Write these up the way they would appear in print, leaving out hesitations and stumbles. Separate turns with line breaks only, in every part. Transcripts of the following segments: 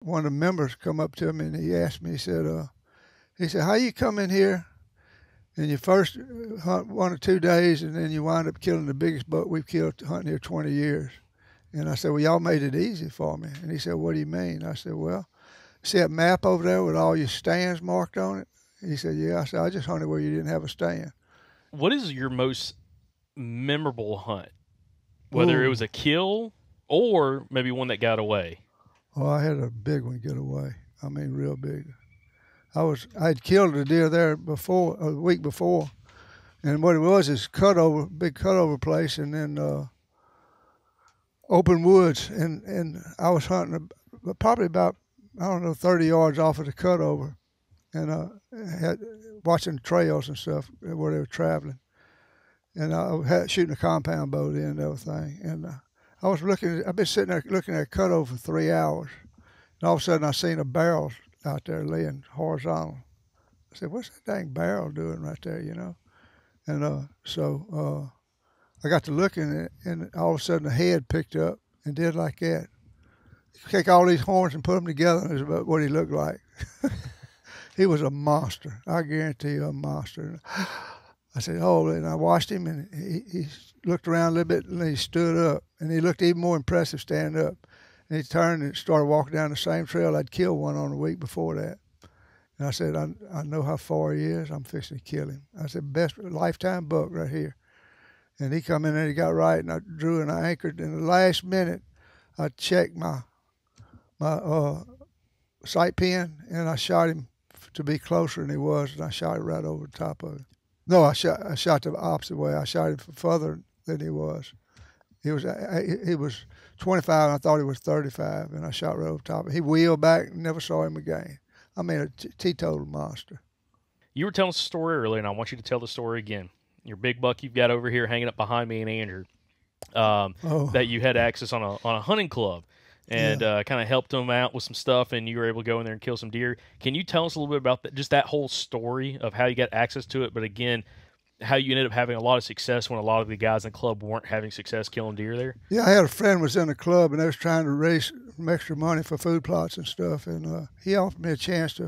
One of the members come up to me and he asked me, he said, how you come in here and you first hunt 1 or 2 days and then you wind up killing the biggest buck we've killed hunting here 20 years? And I said, well, y'all made it easy for me. And he said, what do you mean? I said, well, see that map over there with all your stands marked on it? He said, yeah. I said, I just hunted where you didn't have a stand.
What is your most memorable hunt? Whether it was a kill or maybe one that got away?
Oh, I had a big one get away. I mean, real big. I'd killed a deer there before, a week before. And what it was is big cutover place, and then open woods. And I was hunting probably about, 30 yards off of the cutover, and watching trails and stuff where they were traveling. And I had shooting a compound bow in and everything. And I've been sitting there looking at a cutover for 3 hours. And all of a sudden I seen a barrel out there laying horizontal. I said, what's that dang barrel doing right there, And so I got to looking, and all of a sudden the head picked up and did like that. Take all these horns and put them together, and it was about what he looked like. He was a monster. I guarantee you, a monster. I said, oh, and I watched him, and he looked around a little bit, and he stood up, and he looked even more impressive standing up. And he turned and started walking down the same trail I'd killed one on the week before that. And I said, I know how far he is. I'm fixing to kill him. I said, best lifetime buck right here. And he come in there, he got right, and I drew and I anchored. In the last minute, I checked my sight pin, and I shot him to be closer than he was, and I shot it right over the top of him. No, I shot the opposite way. I shot him further than he was. He was 25, and I thought he was 35, and I shot right over top. He wheeled back and never saw him again. I mean, a teetotal monster.
You were telling us a story earlier, and I want you to tell the story again. Your big buck you've got over here hanging up behind me and Andrew, that you had access on a hunting club, and kind of helped him out with some stuff, and you were able to go in there and kill some deer. Can you tell us a little bit about just that whole story of how you got access to it, but again, how you ended up having a lot of success when a lot of the guys in the club weren't having success killing deer there?
Yeah, I had a friend was in the club, and they was trying to raise some extra money for food plots and stuff, and he offered me a chance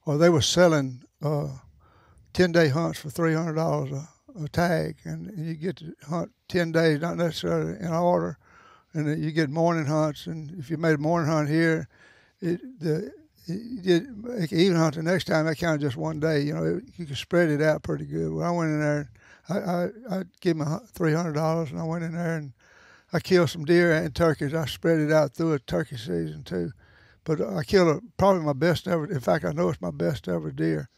they were selling 10-day hunts for $300 a tag, and you get to hunt 10 days, not necessarily in order, and then you get morning hunts, and if you made a morning hunt here, you could even hunt the next time. That counted just one day. You could spread it out pretty good. When I went in there, I gave him $300, and I went in there and I killed some deer and turkeys. I spread it out through a turkey season too, but I killed probably my best ever. In fact, I know it's my best ever deer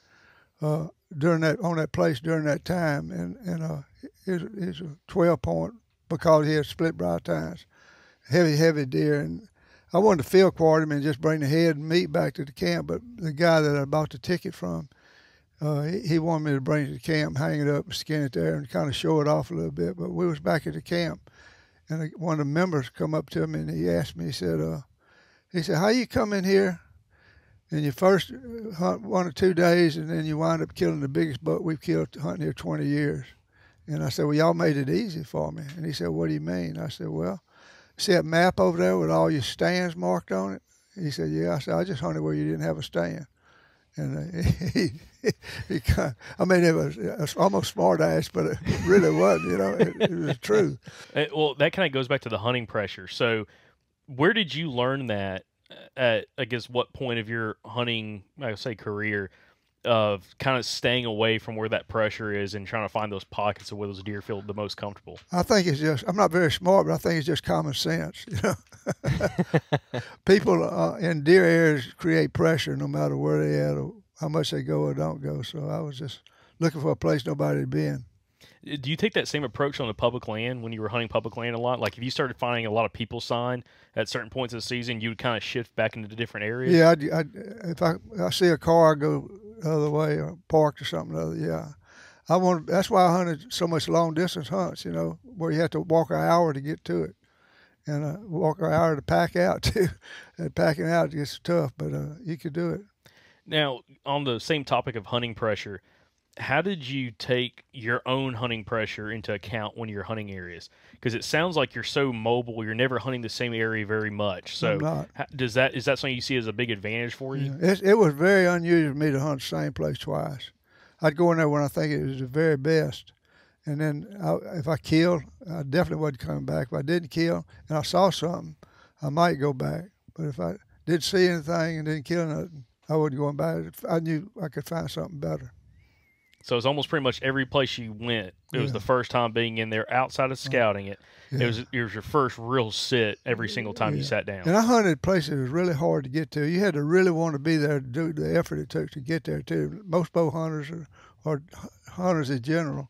on that place during that time, and it was a 12-point because he had split bright tines, heavy deer, and I wanted to field quarter him and just bring the head and meat back to the camp, but the guy that I bought the ticket from, he wanted me to bring it to the camp, hang it up, and skin it there, and kind of show it off a little bit. But we was back at the camp, and one of the members come up to me and he asked me, he said, how you come in here and you first hunt 1 or 2 days and then you wind up killing the biggest buck we've killed hunting here 20 years? And I said, well, y'all made it easy for me. And he said, what do you mean? I said, well, see that map over there with all your stands marked on it? He said, yeah. I said, I just hunted where you didn't have a stand. And it was almost smart ass, but it really wasn't, it was true.
Well, that kind of goes back to the hunting pressure. So where did you learn that at, I guess, what point of your hunting, I would say, career, of kind of staying away from where that pressure is and trying to find those pockets of where those deer feel the most comfortable?
I think it's just, I'm not very smart, but I think it's just common sense. People in deer areas create pressure no matter where they at or how much they go or don't go. So I was just looking for a place nobody had been.
Do you take that same approach on the public land when you were hunting public land a lot? Like if you started finding a lot of people sign at certain points of the season, you would kind of shift back into the different areas?
Yeah, if I see a car, I go the other way or parked or something. Yeah. That's why I hunted so much long distance hunts, where you have to walk an hour to get to it. And walk an hour to pack out too. And packing out gets tough, but you could do it.
Now, on the same topic of hunting pressure, how did you take your own hunting pressure into account when you're hunting areas? Because it sounds like you're so mobile, you're never hunting the same area very much.
I'm
So
not.
is that something you see as a big advantage for you?
Yeah. It was very unusual for me to hunt the same place twice. I'd go in there when I think it was the very best. And then if I killed, I definitely wasn't coming back. If I didn't kill and I saw something, I might go back. But if I didn't see anything and didn't kill nothing, I wasn't going back. I knew I could find something better.
So it's almost pretty much every place you went, it was the first time being in there outside of scouting it. Yeah. It was your first real sit every single time you sat down.
And I hunted places that was really hard to get to. You had to really want to be there to do the effort it took to get there, too. Most bow hunters or hunters in general,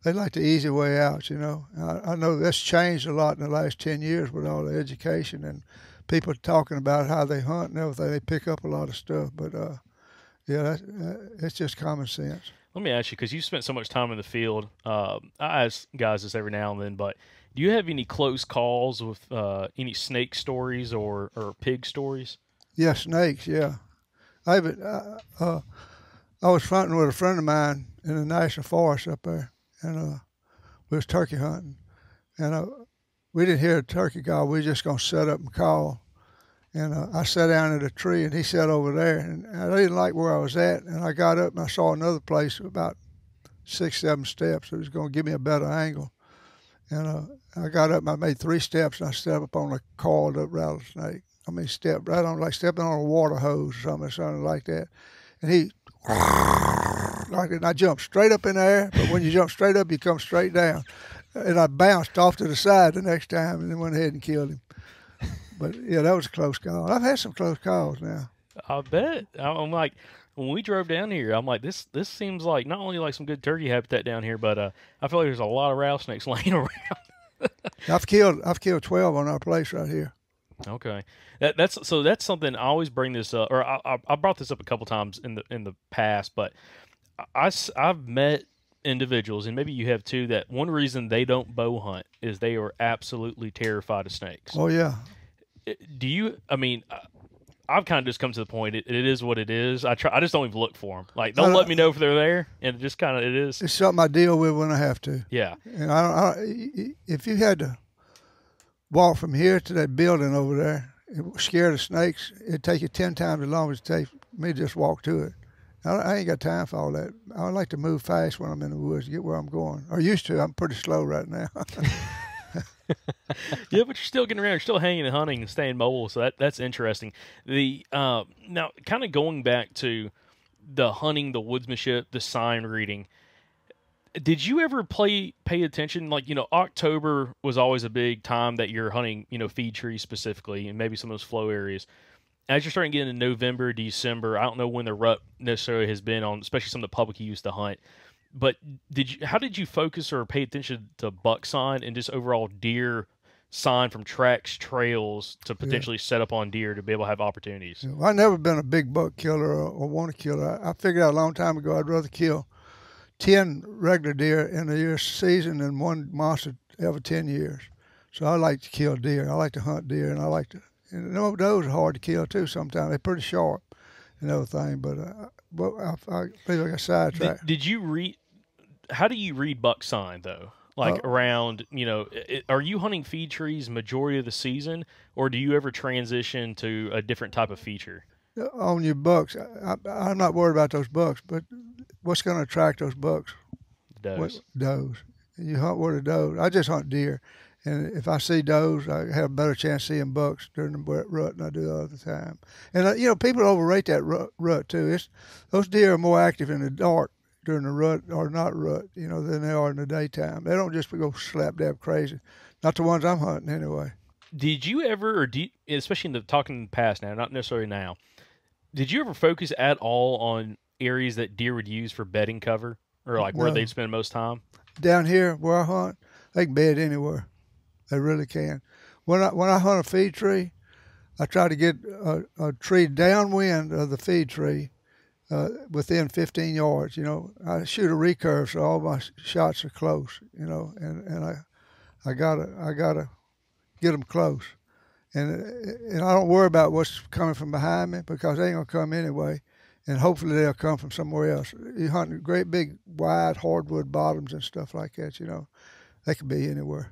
they like the easy way out, you know. I know that's changed a lot in the last 10 years with all the education and people talking about how they hunt and everything. They pick up a lot of stuff. But, it's just common sense.
Let me ask you, because you spent so much time in the field. I ask guys this every now and then, but do you have any close calls with any snake stories or pig stories?
Yeah, snakes, yeah. I was hunting with a friend of mine in the national forest up there, and we was turkey hunting. And we didn't hear a turkey call. We were just going to set up and call. And I sat down at a tree, and he sat over there. And I didn't like where I was at. And I got up, and I saw another place about 6, 7 steps. It was going to give me a better angle. And I got up, and I made 3 steps, and I stepped up on a coiled-up rattlesnake. I mean, stepped right on, like stepping on a water hose or something like that. And he, like, and I jumped straight up in the air. But when you jump straight up, you come straight down. And I bounced off to the side the next time, and then went ahead and killed him. But, yeah, that was a close call. I've had some close calls now.
I bet. I'm like, when we drove down here, I'm like, this seems like not only like some good turkey habitat down here, but I feel like there's a lot of rattlesnakes laying around.
I've killed 12 on our place right here.
Okay, that's something I always bring this up, or I brought this up a couple times in the past, but I've met individuals, and maybe you have too, that one reason they don't bow hunt is they are absolutely terrified of snakes.
Oh yeah.
Do you? I mean, I've kind of just come to the point. It is what it is. I just don't even look for them. Like, don't let me know if they're there, and it just kind of it is.
It's something I deal with when I have to.
Yeah.
And if you had to walk from here to that building over there, scared of snakes, it'd take you 10 times as long as it takes me to just walk to it. I ain't got time for all that. I like to move fast when I'm in the woods to get where I'm going. Or used to. I'm pretty slow right now.
Yeah, but you're still getting around. You're still hanging and hunting and staying mobile, so that's interesting. The now, kind of going back to the hunting, the woodsmanship, the sign reading. Did you ever pay attention? Like, October was always a big time that you're hunting, feed trees specifically, and maybe some of those flow areas. As you're starting to get into November, December, I don't know when the rut necessarily has been on, especially some of the public you used to hunt. But how did you focus or pay attention to buck sign and just overall deer sign from tracks, trails to potentially set up on deer to be able to have opportunities?
Well, I've never been a big buck killer or want to kill. I figured out a long time ago I'd rather kill 10 regular deer in a year's season than one monster every 10 years. So I like to kill deer. I like to hunt deer, and I like to. And those are hard to kill too. Sometimes they're pretty sharp and everything. But I believe I got sidetracked.
Did you read? How do you read buck sign though? Like around, are you hunting feed trees majority of the season, or do you ever transition to a different type of feature?
On your bucks, I'm not worried about those bucks, but what's going to attract those bucks?
Does.
Does. And you hunt where the does. I just hunt deer. And if I see does, I have a better chance seeing bucks during the rut than I do the other time. And, people overrate that rut too. Those deer are more active in the dark during the rut or not rut, than they are in the daytime. They don't just go slap dab crazy. Not the ones I'm hunting anyway.
Did you ever, especially in the talking in the past now, not necessarily now, did you ever focus at all on areas that deer would use for bedding cover, or like where they'd spend most time?
Down here where I hunt, they can bed anywhere. They really can. When I hunt a feed tree, I try to get a tree downwind of the feed tree, within 15 yards. I shoot a recurve, so all my shots are close. And I gotta get them close, and I don't worry about what's coming from behind me because they ain't gonna come anyway. and hopefully they'll come from somewhere else. You hunt great big wide hardwood bottoms and stuff like that. They could be anywhere.